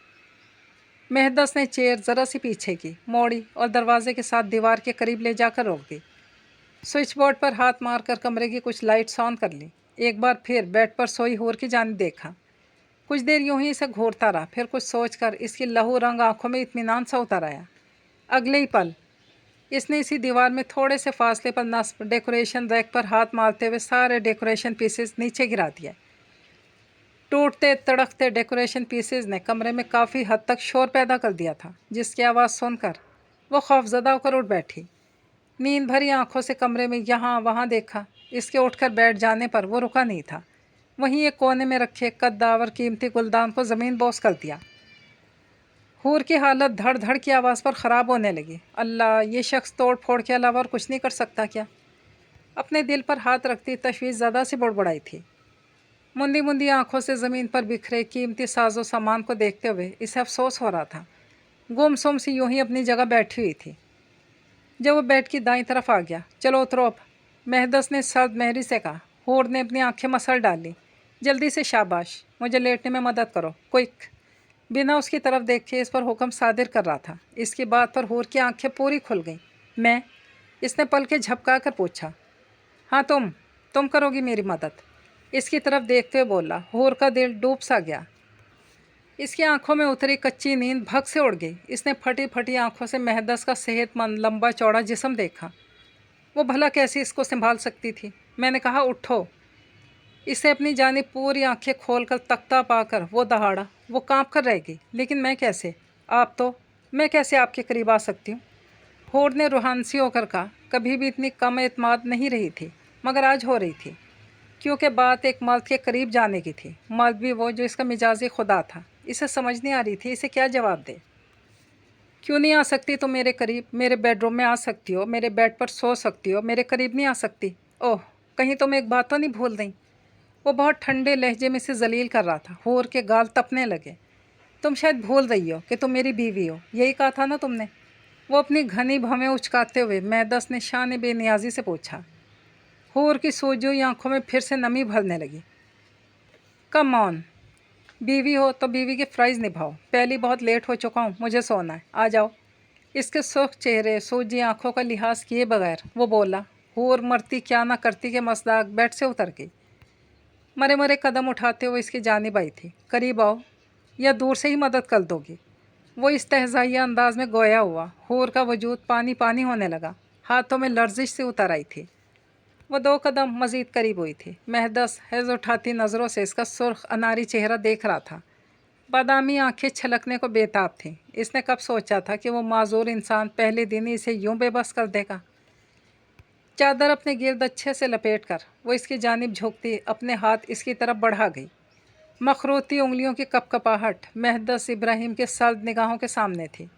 महदस ने चेयर ज़रा सी पीछे की, मोड़ी और दरवाजे के साथ दीवार के करीब ले जाकर रोक दी। स्विच बोर्ड पर हाथ मारकर कमरे की कुछ लाइट्स ऑन कर ली। एक बार फिर बेड पर सोई हूर की जानिब देखा। कुछ देर यूं ही इसे घूरता रहा, फिर कुछ सोचकर इसकी लहू रंग आंखों में इत्मीनान सा उतर आया। अगले ही पल इसने इसी दीवार में थोड़े से फासले पर नस्ब डेकोरेशन रैक पर हाथ मारते हुए सारे डेकोरेशन पीसेस नीचे गिरा दिए। टूटते तड़कते डेकोरेशन पीसेस ने कमरे में काफ़ी हद तक शोर पैदा कर दिया था, जिसकी आवाज़ सुनकर वो खौफजदा होकर उठ बैठी। नींद भरी आंखों से कमरे में यहाँ वहाँ देखा। इसके उठकर बैठ जाने पर वो रुका नहीं था, वहीं एक कोने में रखे कद्दावर कीमती गुलदान को ज़मीन बोस कर दिया। हूर की हालत धड़ धड़ की आवाज़ पर ख़राब होने लगी। अल्लाह, ये शख्स तोड़ फोड़ के अलावा और कुछ नहीं कर सकता क्या? अपने दिल पर हाथ रखती तशवीश ज़्यादा सी बड़बड़ाई थी। मुंदी मुंदी आंखों से ज़मीन पर बिखरे कीमती साजो सामान को देखते हुए इसे अफसोस हो रहा था। गुमसुम सी यूं ही अपनी जगह बैठी हुई थी। जब वो बेड की दाईं तरफ आ गया, चलो उतरो अब, महदस ने सर्द मेहरी से कहा। हूर ने अपनी आंखें मसल डाली। जल्दी से, शाबाश, मुझे लेटने में मदद करो, क्विक। बिना उसकी तरफ देखे इस पर हुक्म सादिर कर रहा था। इसकी बात पर हूर की आंखें पूरी खुल गईं। मैं? इसने पलकें झपका कर पूछा। हाँ तुम करोगी मेरी मदद, इसकी तरफ देखते हुए बोला। हूर का दिल डूब सा गया। इसकी आंखों में उतरी कच्ची नींद भग से उड़ गई। इसने फटी फटी आंखों से महदस का सेहतमंद लंबा चौड़ा जिस्म देखा। वो भला कैसे इसको संभाल सकती थी? मैंने कहा उठो। इसे अपनी जानिब पूरी आंखें खोलकर तख्ता पाकर वो दहाड़ा। वो कांप कर रह गई। लेकिन मैं कैसे? मैं कैसे आपके करीब आ सकती हूँ? हूर ने रूहानसी होकर कहा। कभी भी इतनी कम एतमाद नहीं रही थी, मगर आज हो रही थी, क्योंकि बात एक मर्द के करीब जाने की थी। मर्द भी वो जो इसका मिजाजी खुदा था। इसे समझ नहीं आ रही थी इसे क्या जवाब दे। क्यों नहीं आ सकती तुम मेरे करीब? मेरे बेडरूम में आ सकती हो, मेरे बेड पर सो सकती हो, मेरे करीब नहीं आ सकती? ओह, कहीं तुम एक बात तो नहीं भूल गई? वो बहुत ठंडे लहजे में से जलील कर रहा था। हूर के गाल तपने लगे। तुम शायद भूल रही हो कि तुम मेरी बीवी हो, यही कहा था ना तुमने? वो अपनी घनी भवें उचकाते हुए महदस ने शान बेनियाजी से पूछा। हूर की सूजी हुई आंखों में फिर से नमी भरने लगी। कम ऑन, बीवी हो तो बीवी के फ़र्ज़ निभाओ। पहली बहुत लेट हो चुका हूँ, मुझे सोना है, आ जाओ। इसके सुर्ख चेहरे सूजी आंखों का लिहाज किए बगैर वो बोला। हूर मरती क्या ना करती के मसदाक बेड से उतर गई। मरे मरे कदम उठाते हुए इसकी जानिब आई थी। करीब आओ, या दूर से ही मदद कर दोगी? वो इस्तेहज़ाइया अंदाज में गोया हुआ। हूर का वजूद पानी पानी होने लगा। हाथों में लर्जिश से उतर आई थी। वो 2 कदम मज़ीद करीब हुई थी। महदस हैज़ उठाती नज़रों से इसका सुर्ख अनारी चेहरा देख रहा था। बादामी आंखें छलकने को बेताब थीं। इसने कब सोचा था कि वो माजूर इंसान पहले दिन ही इसे यूं बेबस कर देगा। चादर अपने गिर्द अच्छे से लपेट कर वो इसकी जानिब झुकती अपने हाथ इसकी तरफ बढ़ा गई। मखरूती उंगलियों की कपकपाहट महदस इब्राहिम के सर्द निगाहों के सामने थी।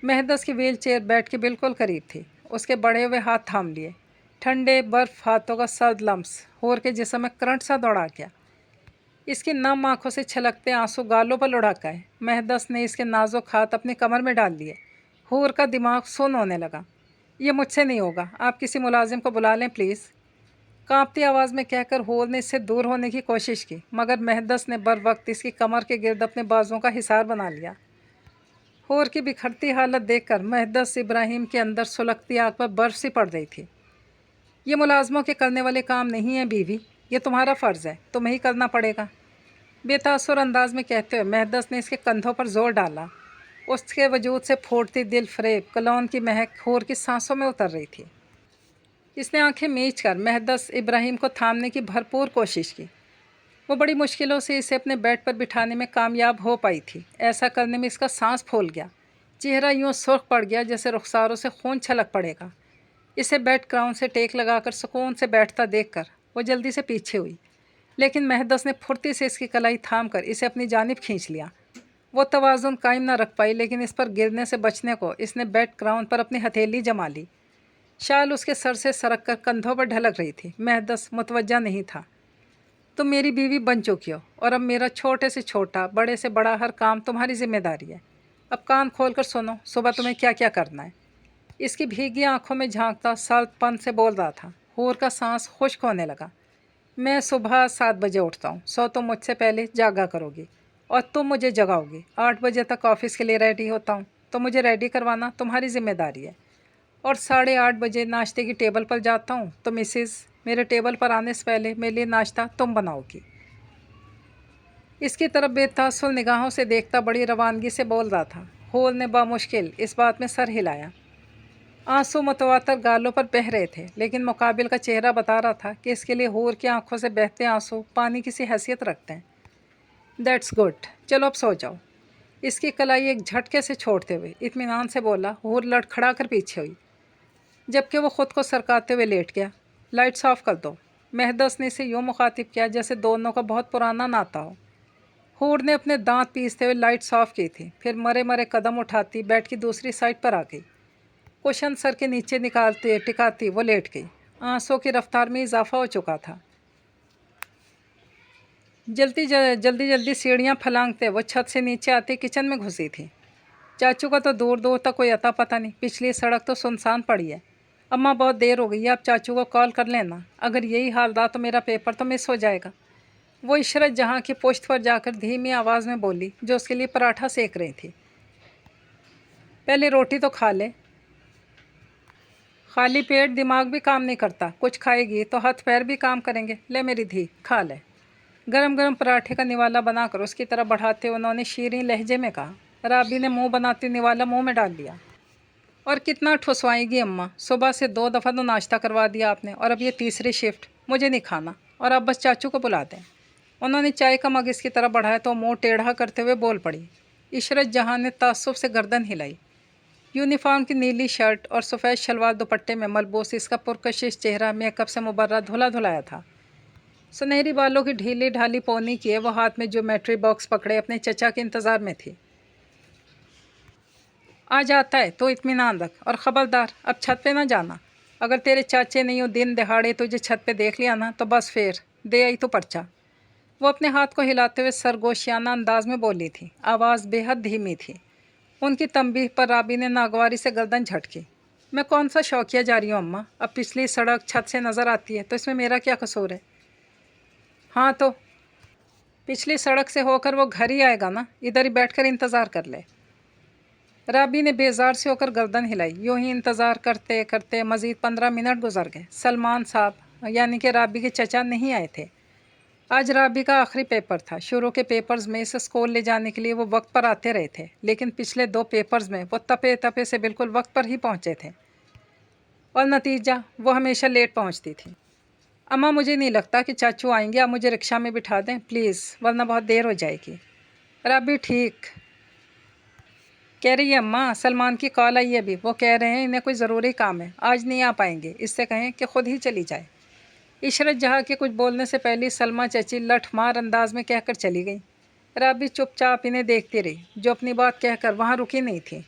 महदस की व्हील चेयर बेड के बिल्कुल करीब थी। उसके बढ़े हुए हाथ थाम लिए। ठंडे बर्फ़ हाथों का सर्द लम्स हूर के जिस्म में करंट सा दौड़ा गया। इसकी नम आंखों से छलकते आंसू गालों पर लुढ़क आए। महदस ने इसके नाजुक हाथ अपने कमर में डाल लिए। हूर का दिमाग सुन्न होने लगा। ये मुझसे नहीं होगा, आप किसी मुलाजिम को बुला लें प्लीज़। कांपती आवाज़ में कहकर हूर ने इससे दूर होने की कोशिश की, मगर महदस ने बर वक्त इसकी कमर के गिर्द अपने बाजुओं का हिसार बना लिया। हूर की बिखरती हालत देखकर महदस इब्राहिम के अंदर सुलगती आग पर बर्फ़ सी पड़ रही थी। ये मुलाजमों के करने वाले काम नहीं है बीवी, ये तुम्हारा फ़र्ज़ है, तुम्हें ही करना पड़ेगा। बेतासुर अंदाज में कहते हुए महदस ने इसके कंधों पर जोर डाला। उसके वजूद से फूटती दिल फरेब कलौन की महक हूर की सांसों में उतर रही थी। इसने आंखें मीच कर महदस इब्राहिम को थामने की भरपूर कोशिश की। वो बड़ी मुश्किलों से इसे अपने बेड पर बिठाने में कामयाब हो पाई थी। ऐसा करने में इसका सांस फूल गया। चेहरा यूँ सुर्ख पड़ गया जैसे रुखसारों से खून छलक पड़ेगा। इसे बेड क्राउन से टेक लगाकर सुकून से बैठता देखकर वो जल्दी से पीछे हुई, लेकिन महदस ने फुर्ती से इसकी कलाई थाम कर इसे अपनी जानिब खींच लिया। वो तवाज़ुन कायम न रख पाई, लेकिन इस पर गिरने से बचने को इसने बेड क्राउन पर अपनी हथेली जमा ली। शाल उसके सर से सरक कर कंधों पर ढलक रही थी। महदस मुतवज्जा नहीं था। तुम मेरी बीवी बन चुकी हो और अब मेरा छोटे से छोटा बड़े से बड़ा हर काम तुम्हारी जिम्मेदारी है। अब कान खोल कर सुनो, सुबह तुम्हें क्या क्या करना है। इसकी भीगी आंखों में झांकता सर्दपन से बोल रहा था। हूर का सांस खुश्क होने लगा। मैं सुबह 7 बजे उठता हूँ, सो तुम मुझसे पहले जागा करोगी। और तुम मुझे जगाओगी। 8 बजे तक ऑफिस के लिए रेडी होता हूँ, तो मुझे रेडी करवाना तुम्हारी जिम्मेदारी है। और 8:30 बजे नाश्ते की टेबल पर जाता हूँ तो मिसेस मेरे टेबल पर आने से पहले मेरे लिए नाश्ता तुम बनाओगी। इसकी तरफ बेतहासुल निगाहों से देखता बड़ी रवानगी से बोल रहा था। हूर ने बामुश्किल इस बात में सर हिलाया। आंसू मुतवातर गालों पर बह रहे थे, लेकिन मुकाबिल का चेहरा बता रहा था कि इसके लिए हूर की आंखों से बहते आंसू पानी की सी हैसियत रखते हैं। दैट्स गुड, चलो अब सो जाओ। इसकी कलाई एक झटके से छोड़ते हुए इत्मीनान से बोला। हूर लड़खड़ा कर पीछे हुई, जबकि वो खुद को सरकाते हुए लेट गया। लाइट्स ऑफ कर दो, मेहदस ने इसे यूँ मुखातिब किया जैसे दोनों का बहुत पुराना नाता हो। हूर ने अपने दांत पीसते हुए लाइट्स ऑफ की थी, फिर मरे मरे कदम उठाती बेड की दूसरी साइड पर आ गई। कुशन सर के नीचे निकालते टिकाती वो लेट गई। आंसू की रफ्तार में इजाफा हो चुका था। जल्दी जल्दी सीढ़ियाँ फलांगते वो छत से नीचे आते किचन में घुसी थी। चाचू का तो दूर दूर तक कोई अता पता नहीं, पिछली सड़क तो सुनसान पड़ी है। अम्मा बहुत देर हो गई है, आप चाचू को कॉल कर लेना। अगर यही हाल रहा तो मेरा पेपर तो मिस हो जाएगा। वो इशरत जहाँ की पुश्त पर जाकर धीमी आवाज़ में बोली, जो उसके लिए पराठा सेक रही थी। पहले रोटी तो खा ले, खाली पेट दिमाग भी काम नहीं करता। कुछ खाएगी तो हाथ पैर भी काम करेंगे। ले मेरी धी, खा ले। गरम गरम पराठे का निवाला बनाकर उसकी तरफ बढ़ाते उन्होंने शीरीं लहजे में कहा। राबी ने मुंह बनाते निवाला मुंह में डाल लिया। और कितना ठुसवाएगी अम्मा, सुबह से 2 दफ़ा तो नाश्ता करवा दिया आपने, और अब ये तीसरी शिफ्ट। मुझे नहीं खाना, और आप बस चाचू को बुला दें। उन्होंने चाय का मग इसकी तरफ बढ़ाया तो मुंह टेढ़ा करते हुए बोल पड़ी। इशरत जहां ने ताज्जुब से गर्दन हिलाई। यूनिफॉर्म की नीली शर्ट और सफ़ेद शलवार दुपट्टे में मलबूस इसका पुरकशिश चेहरा मेकअप से मुबर्रा धुला धुलाया था। सुनहरी बालों की ढीली ढाली पौनी किए वो हाथ में ज्योमेट्री बॉक्स पकड़े अपने चचा के इंतज़ार में थी। आ जाता है तो इत्मीनान रख, और ख़बरदार अब छत पे ना जाना। अगर तेरे चाचे नहीं हो दिन दहाड़े तुझे छत पे देख लिया ना तो बस फिर दे आई तो पर्चा। वो अपने हाथ को हिलाते हुए सरगोशियाना अंदाज में बोली थी। आवाज़ बेहद धीमी थी। उनकी तंबीह पर राबी ने नागवारी से गर्दन झटकी। मैं कौन सा शौकिया जा रही हूँ अम्मा, अब पिछली सड़क छत से नज़र आती है तो इसमें मेरा क्या कसूर है। हाँ तो पिछली सड़क से होकर वो घर ही आएगा ना, इधर ही बैठकर इंतज़ार कर ले। राबी ने बेजार से होकर गर्दन हिलाई। यूँ ही इंतज़ार करते करते मज़ीद 15 मिनट गुजर गए। सलमान साहब यानी कि राबी के चचा नहीं आए थे। आज राबी का आखिरी पेपर था। शुरू के पेपर्स में इसे स्कूल ले जाने के लिए वो वक्त पर आते रहे थे, लेकिन पिछले 2 पेपर्स में वो तपे तपे से बिल्कुल वक्त पर ही पहुँचे थे, और नतीजा वो हमेशा लेट पहुँचती थी। अम्मा मुझे नहीं लगता कि चाचू आएंगे, आप मुझे रिक्शा में बिठा दें प्लीज़, वरना बहुत देर हो जाएगी। राबी ठीक कह रही है अम्मा, सलमान की कॉल आई है अभी, वो कह रहे हैं इन्हें कोई ज़रूरी काम है, आज नहीं आ पाएंगे। इससे कहें कि ख़ुद ही चली जाए। इशरत जहाँ के कुछ बोलने से पहले सलमा चची लठमार अंदाज में कहकर चली गई। राबी चुपचाप इन्हें देखती रही, जो अपनी बात कहकर वहाँ रुकी नहीं थी।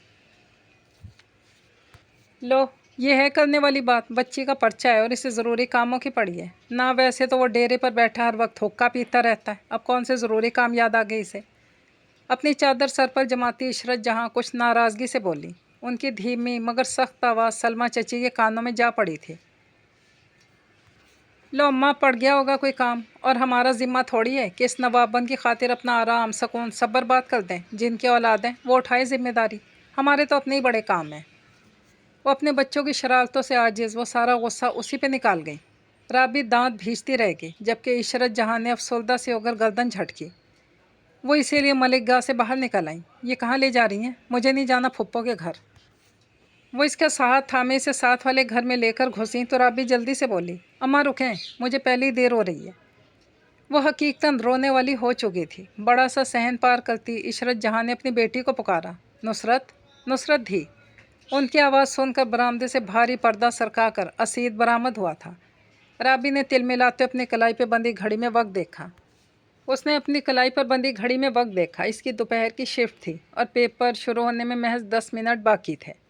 लो, ये है करने वाली बात। बच्ची का पर्चा है और इसे ज़रूरी कामों की पड़ी है ना। वैसे तो वो डेरे पर बैठा हर वक्त हुक्का पीता रहता है, अब कौन से ज़रूरी काम याद आ गए इसे। अपनी चादर सर पर जमाती इशरत जहाँ कुछ नाराज़गी से बोली। उनकी धीमी मगर सख्त आवाज़ सलमा चची के कानों में जा पड़ी थी। लो अम्मा, पड़ गया होगा कोई काम, और हमारा ज़िम्मा थोड़ी है कि इस नवाबन की खातिर अपना आराम सुकून सब बर्बाद कर दें। जिनके औलाद हैं वो उठाए ज़िम्मेदारी, हमारे तो अपने ही बड़े काम हैं। वो अपने बच्चों की शरारतों से आजिज़ वो सारा गुस्सा उसी पे निकाल गई। राबी दांत भींचती रह गई, जबकि इशरत जहाँ ने अफसरदा से होकर गर्दन झटकी। वो इसीलिए मलिक गाह से बाहर निकल आई। ये कहाँ ले जा रही हैं? मुझे नहीं जाना फुप्पो के घर। वो इसका साथ थामे से साथ वाले घर में लेकर घुसी तो राबी जल्दी से बोली, अम्मा रुकें, मुझे पहले ही देर हो रही है। वो हकीकतन रोने वाली हो चुकी थी। बड़ा सा सहन पार करती इशरत जहाँ ने अपनी बेटी को पुकारा, नुसरत, नुसरत धी। उनकी आवाज़ सुनकर बरामदे से भारी पर्दा सरकाकर असीद बरामद हुआ था। राबी ने तिल मिलाते अपनी कलाई पर बंधी घड़ी में वक्त देखा। उसने अपनी कलाई पर बंधी घड़ी में वक्त देखा। इसकी दोपहर की शिफ्ट थी और पेपर शुरू होने में महज 10 मिनट बाकी थे।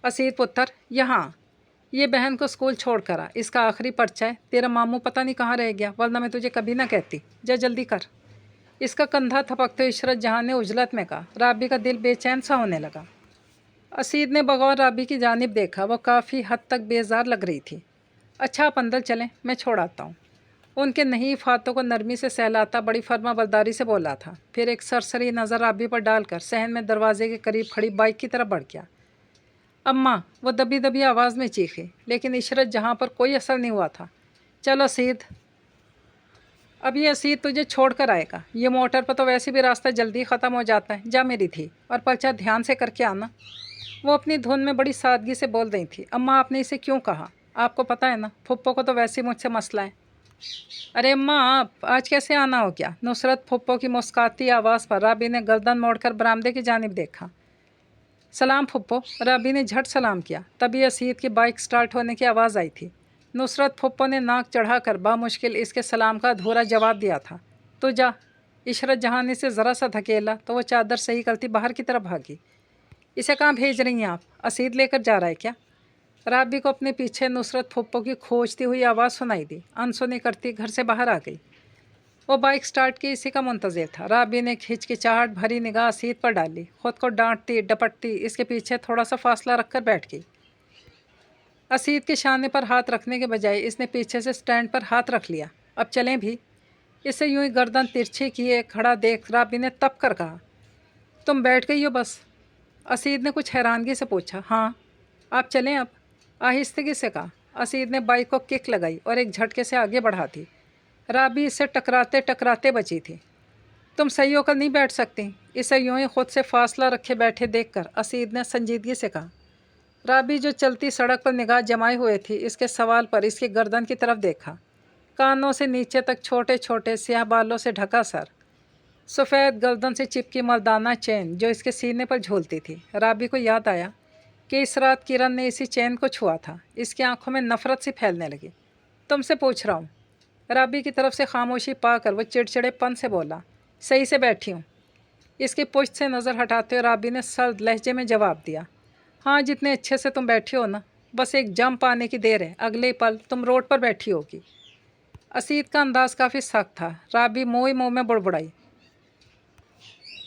असीर पुत्र, यहाँ ये बहन को स्कूल छोड़ कर आ, इसका आखिरी पर्चा है। तेरा मामू पता नहीं कहाँ रह गया, वरना मैं तुझे कभी ना कहती। जा जल्दी कर। इसका कंधा थपकते इशरत जहाँ ने उजलत में कहा। राबी का दिल बेचैन सा होने लगा। असीद ने बगौर राबी की जानिब देखा। वह काफ़ी हद तक बेजार लग रही थी। अच्छा आप अंदर चलें, मैं छोड़ आता हूँ। ان کے نحیف ہاتھوں کو نرمی سے سہلاتا بڑی فرما برداری سے بولا تھا، پھر ایک سرسری نظر رابی پر ڈال کر صحن میں دروازے کے قریب کھڑی بائک کی طرف بڑھ گیا۔ اماں، وہ دبی دبی آواز میں چیخی، لیکن عشرت جہاں پر کوئی اثر نہیں ہوا تھا۔ چلو اسید، اب یہ اسید تجھے چھوڑ کر آئے گا، یہ موٹر پر تو ویسے بھی راستہ جلدی ختم ہو جاتا ہے، جا میری دھی، اور پرچہ دھیان سے کر کے آنا۔ وہ اپنی دھن میں بڑی سادگی سے بول رہی تھی۔ اماں، آپ نے اسے کیوں کہا؟ آپ کو پتہ ہے نا، پھپھو کو تو ویسے ہی مجھ سے مسئلہ ہے۔ ارے اماں، آپ آج کیسے آنا ہو گیا؟ نصرت پھپھو کی مسکاتی آواز پر رابی نے گردن موڑ کر برآمدے کی جانب دیکھا۔ سلام پھپھو، رابی نے جھٹ سلام کیا، تبھی اسید کی بائک سٹارٹ ہونے کی آواز آئی تھی۔ نصرت پھپھو نے ناک چڑھا کر بامشکل اس کے سلام کا ادھورا جواب دیا تھا۔ تو جا۔ عشرت جہاں نے اسے ذرا سا دھکیلا تو وہ چادر صحیح کرتی باہر کی طرف بھاگی۔ اسے کہاں بھیج رہی ہیں آپ؟ اسید لے کر جا رہا ہے کیا؟ رابی کو اپنے پیچھے نصرت پھپھو کی کھوجتی ہوئی آواز سنائی دی، انسنی کرتی گھر سے باہر آ گئی۔ وہ بائک سٹارٹ کی اسی کا منتظر تھا۔ رابی نے ہچکچاہٹ بھری نگاہ اسید پر ڈالی، خود کو ڈانٹتی ڈپٹتی اس کے پیچھے تھوڑا سا فاصلہ رکھ کر بیٹھ گئی۔ اسید کے شانے پر ہاتھ رکھنے کے بجائے اس نے پیچھے سے سٹینڈ پر ہاتھ رکھ لیا۔ اب چلیں بھی؟ اسے یوں ہی گردن ترچھی کیے کھڑا دیکھ رابی نے تپ کر کہا، تم بیٹھ گئی ہو بس؟ اسید نے کچھ حیرانگی سے پوچھا۔ ہاں۔ آپ چلیں اب؟ آہستگی سے کہا۔ اسید نے بائک کو کک لگائی اور ایک جھٹکے سے آگے بڑھا دی۔ رابی اس سے ٹکراتے ٹکراتے بچی تھی۔ تم صحیح ہو کر نہیں بیٹھ سکتی؟ اسے یوں ہی خود سے فاصلہ رکھے بیٹھے دیکھ کر اسید نے سنجیدگی سے کہا۔ رابی جو چلتی سڑک پر نگاہ جمائے ہوئے تھی، اس کے سوال پر اس کی گردن کی طرف دیکھا۔ کانوں سے نیچے تک چھوٹے چھوٹے سیاہ بالوں سے ڈھکا سر، سفید گردن سے چپکی مردانہ چین جو اس کے سینے پر جھولتی تھی۔ رابی کو یاد آیا کہ اس رات کرن نے اسی چین کو چھوا تھا۔ اس کی آنکھوں میں نفرت سی پھیلنے لگی۔ تم سے پوچھ رہا ہوں۔ رابی کی طرف سے خاموشی پا کر وہ چڑچڑے پن سے بولا، صحیح سے بیٹھی ہوں۔ اس کی پشت سے نظر ہٹاتے ہوئے رابی نے سرد لہجے میں جواب دیا، ہاں جتنے اچھے سے تم بیٹھی ہو نا، بس ایک جمپ آنے کی دیر ہے، اگلے پل تم روڈ پر بیٹھی ہوگی۔ اسید کا انداز کافی سخت تھا۔ رابی منہ میں بڑبڑائی،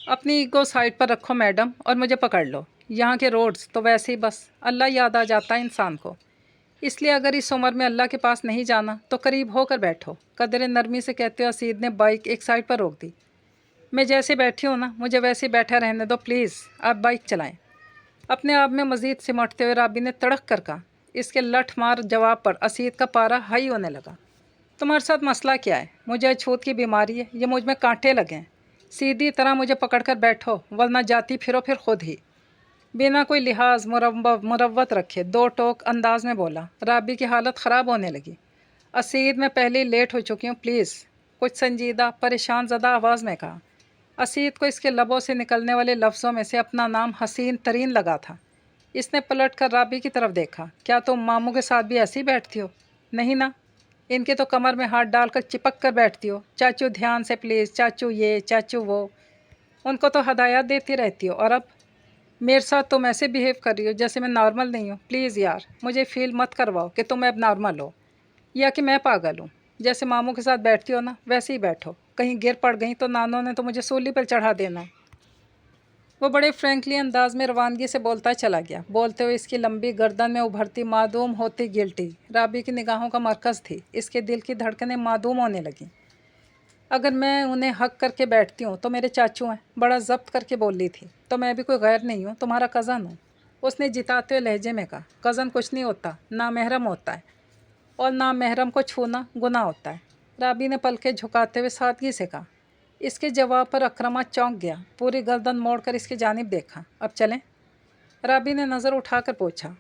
اپنی ایگو سائڈ پر رکھو میڈم اور مجھے پکڑ لو۔ یہاں کے روڈز تو ویسے ہی بس اللہ یاد آ جاتا ہے انسان کو، اس لیے اگر اس عمر میں اللہ کے پاس نہیں جانا تو قریب ہو کر بیٹھو، قدر نرمی سے کہتے ہوئے اسید نے بائک ایک سائڈ پر روک دی۔ میں جیسے بیٹھی ہوں نا، مجھے ویسے بیٹھا رہنے دو پلیز، آپ بائک چلائیں۔ اپنے آپ میں مزید سمٹتے ہوئے رابی نے تڑک کر کہا۔ اس کے لٹھ مار جواب پر اسید کا پارا ہائی ہونے لگا۔ تمہارے ساتھ مسئلہ کیا ہے؟ مجھے اچھوت کی بیماری ہے یا مجھ میں کانٹے لگے ہیں؟ سیدھی طرح مجھے پکڑ کر بیٹھو ورنہ جاتی پھرو پھر خود ہی۔ بنا کوئی لحاظ مروت رکھے دو ٹوک انداز میں بولا۔ رابی کی حالت خراب ہونے لگی۔ اسید میں پہلے ہی لیٹ ہو چکی ہوں پلیز، کچھ سنجیدہ پریشان زدہ آواز میں کہا۔ اسید کو اس کے لبوں سے نکلنے والے لفظوں میں سے اپنا نام حسین ترین لگا تھا۔ اس نے پلٹ کر رابی کی طرف دیکھا۔ کیا تم ماموں کے ساتھ بھی ایسی بیٹھتی ہو؟ نہیں نا، ان کے تو کمر میں ہاتھ ڈال کر چپک کر بیٹھتی ہو، چاچو دھیان سے پلیز، چاچو یہ چاچو وہ، ان کو تو ہدایات دیتی رہتی ہو، اور اب میرے ساتھ تم ایسے بیہیو کر رہی ہو جیسے میں نارمل نہیں ہوں۔ پلیز یار، مجھے فیل مت کرواؤ کہ تم اب نارمل ہو یا کہ میں پاگل ہوں۔ جیسے ماموں کے ساتھ بیٹھتی ہو نا، ویسے ہی بیٹھو، کہیں گر پڑ گئی تو نانوں نے تو مجھے سولی پر چڑھا دینا۔ وہ بڑے فرینکلی انداز میں روانگی سے بولتا چلا گیا، بولتے ہوئے اس کی لمبی گردن میں ابھرتی معدوم ہوتی گلٹی رابی کی نگاہوں کا مرکز تھی۔ اس کے دل کی دھڑکنیں معدوم ہونے لگیں۔ اگر میں انہیں حق کر کے بیٹھتی ہوں تو میرے چاچو ہیں، بڑا ضبط کر کے بول لی تھی، تو میں بھی کوئی غیر نہیں ہوں، تمہارا کزن ہوں۔ اس نے جتاتے ہوئے لہجے میں کہا، کزن کچھ نہیں ہوتا، نامحرم ہوتا ہے، اور نامحرم کو چھونا گناہ ہوتا ہے۔ رابی نے پلکیں جھکاتے ہوئے سادگی سے کہا۔ اس کے جواب پر اکرما چونک گیا، پوری گردن موڑ کر اس کی جانب دیکھا۔ اب چلیں؟ رابی نے نظر اٹھا کر پوچھا۔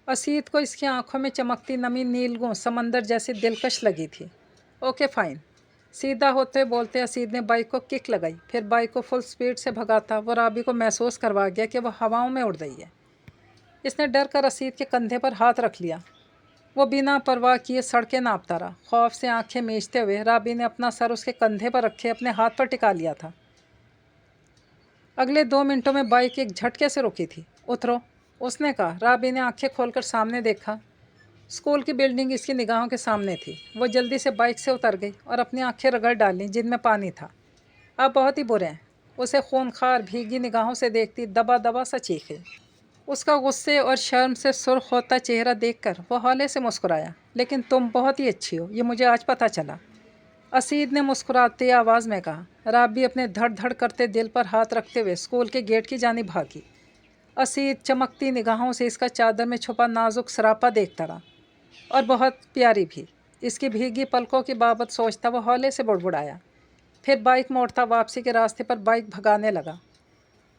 اسید کو اس کی آنکھوں میں چمکتی نمی نیلگوں سمندر جیسی دلکش لگی تھی۔ اوکے فائن، سیدھا ہوتے بولتے اسید نے بائک کو کک لگائی، پھر بائک کو فل سپیڈ سے بھگاتا وہ رابی کو محسوس کروا گیا کہ وہ ہواؤں میں اڑ رہی ہے۔ اس نے ڈر کر اسید کے کندھے پر ہاتھ رکھ لیا۔ وہ بنا پرواہ کیے سڑکیں ناپتا رہا۔ خوف سے آنکھیں میچتے ہوئے رابی نے اپنا سر اس کے کندھے پر رکھے اپنے ہاتھ پر ٹکا لیا تھا۔ اگلے 2 منٹوں میں بائک ایک جھٹکے سے رکی تھی۔ اترو، اس نے کہا۔ رابی نے آنکھیں کھول کر سامنے دیکھا۔ اسکول کی بلڈنگ اس کی نگاہوں کے سامنے تھی۔ وہ جلدی سے بائک سے اتر گئی اور اپنی آنکھیں رگڑ ڈالیں جن میں پانی تھا۔ آپ بہت ہی برے ہیں، اسے خونخوار بھیگی نگاہوں سے دیکھتی دبا دبا سا چیخی۔ اس کا غصے اور شرم سے سرخ ہوتا چہرہ دیکھ کر وہ ہولے سے مسکرایا۔ لیکن تم بہت ہی اچھی ہو، یہ مجھے آج پتہ چلا، اسید نے مسکراتی آواز میں کہا۔ رابی اپنے دھڑ دھڑ کرتے دل پر ہاتھ رکھتے ہوئے اسکول کے گیٹ کی جانب بھاگی۔ اسید چمکتی نگاہوں سے اس کا چادر میں چھپا نازک سراپا دیکھتا رہا، اور بہت پیاری بھی۔ اس کی بھیگی پلکوں کی بابت سوچتا وہ ہولے سے بڑبڑایا، پھر بائک موڑتا واپسی کے راستے پر بائک بھگانے لگا۔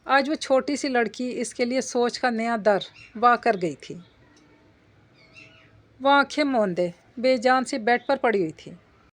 آج وہ چھوٹی سی لڑکی اس کے لیے سوچ کا نیا در وا کر گئی تھی۔ وہ آنکھیں موندے بے جان سی بیڈ پر پڑی ہوئی تھی،